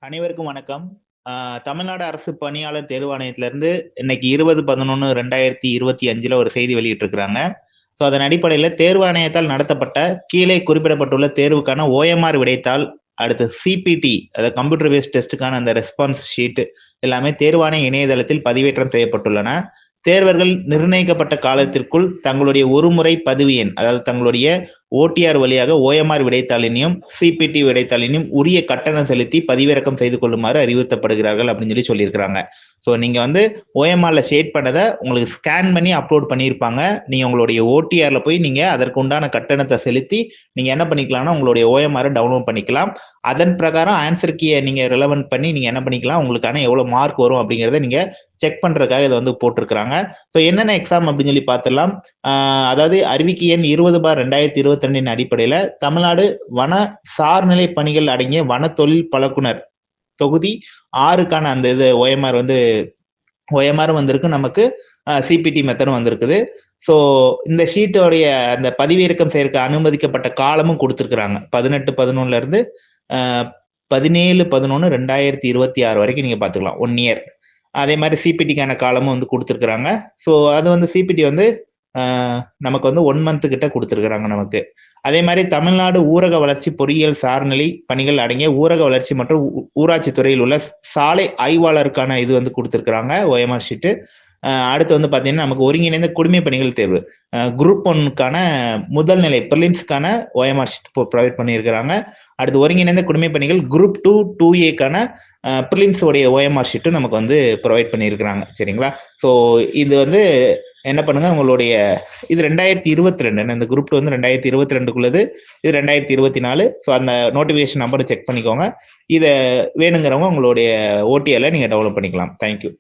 அனைவருக்கும் வணக்கம். தமிழ்நாடு அரசு பணியாளர் தேர்வாணையத்திலிருந்து இன்னைக்கு 20/11/2025 ஒரு செய்தி வெளியிட்டிருக்கிறாங்க. ஸோ அதன் அடிப்படையில தேர்வாணையத்தால் நடத்தப்பட்ட கீழே குறிப்பிடப்பட்டுள்ள தேர்வுக்கான OMR விடைத்தாள், அடுத்து CPT அதாவது கம்ப்யூட்டர் பேஸ்ட் டெஸ்ட்டுக்கான அந்த ரெஸ்பான்ஸ் ஷீட் எல்லாமே தேர்வாணைய இணையதளத்தில் பதிவேற்றம் செய்யப்பட்டுள்ளன. தேர்வர்கள் நிர்ணயிக்கப்பட்ட காலத்திற்குள் தங்களுடைய ஒருமுறை பதிவு எண், அதாவது தங்களுடைய OTR வழியாக OMR விடைத்தாளினையும் CPT விடைத்தாளினையும் உரிய கட்டணம் செலுத்தி பதிவிறக்கம் செய்து கொள்ளுமாறு அறிவுறுத்தப்படுகிறார்கள் அப்படின்னு சொல்லியிருக்கிறாங்க. ஸோ நீங்க OMRல ஷேட் பண்ணதை உங்களுக்கு ஸ்கேன் பண்ணி அப்லோட் பண்ணியிருப்பாங்க. நீங்க உங்களுடைய OTRல போய் நீங்க அதற்கு உண்டான கட்டணத்தை செலுத்தி நீங்க என்ன பண்ணிக்கலாம்னா உங்களுடைய OMR டவுன்லோட் பண்ணிக்கலாம். அதன் பிரகாரம் ஆன்சர் கீயை நீங்க ரிலவென்ட் பண்ணி நீங்க என்ன பண்ணிக்கலாம், உங்களுக்கான எவ்வளவு மார்க் வரும் அப்படிங்கறத நீங்க செக் பண்றதுக்காக இதை போட்டிருக்கிறாங்க. ஸோ என்னென்ன எக்ஸாம் அப்படின்னு சொல்லி பார்த்துடலாம். அதாவது அறிவிக்கை எண் 20/2022 அடிப்படையில தமிழ்நாடு வன சார்நிலை பணிகள் அடங்கிய வன தொழில் பழக்குனர் தொகுதி 6க்கான அந்த இது OMR வந்திருக்கு. நமக்கு CPT மெத்தடும் வந்திருக்குது. ஸோ இந்த ஷீட்டோடைய அந்த பதிவிறக்கம் செய்யறதுக்கு அனுமதிக்கப்பட்ட காலமும் கொடுத்துருக்குறாங்க. 18/11 இருந்து 17/11/2026 வரைக்கும் நீங்க பாத்துக்கலாம், 1 இயர். அதே மாதிரி CPTக்கான காலமும் கொடுத்துருக்குறாங்க. ஸோ அது CPT நமக்கு 1 மந்த் கிட்ட கொடுத்துருக்குறாங்க நமக்கு. அதே மாதிரி தமிழ்நாடு ஊரக வளர்ச்சி பொறியியல் சார்நிலை பணிகள் அடங்கிய ஊரக வளர்ச்சி மற்றும் ஊராட்சி துறையில் உள்ள சாலை ஆய்வாளருக்கான இது கொடுத்துருக்குறாங்க OMR ஷீட்டு. அடுத்து பாத்தீங்கன்னா நமக்கு ஒருங்கிணைந்த குடிமை பணிகள் தேர்வு குரூப் 1க்கான முதல் நிலை பிரிலிம்ஸ்க்கான OMR ஷீட் ப்ரொவைட் பண்ணியிருக்கிறாங்க. அடுத்து ஒருங்கிணைந்த குடிமை பணிகள் குரூப் 2 2A பிரிலிம்ஸ் உடைய OMR ஷீட்டும் நமக்கு ப்ரொவைட் பண்ணியிருக்கிறாங்க. சரிங்களா? ஸோ இது என்ன பண்ணுங்க, உங்களுடைய இது 2022 இந்த குரூப் 2 2022க்குள்ளது, இது 2024. ஸோ அந்த நோட்டிபிகேஷன் நம்பரை செக் பண்ணிக்கோங்க. இதை வேணுங்கிறவங்க உங்களுடைய OTRல நீங்க டெவலப் பண்ணிக்கலாம். தேங்க்யூ.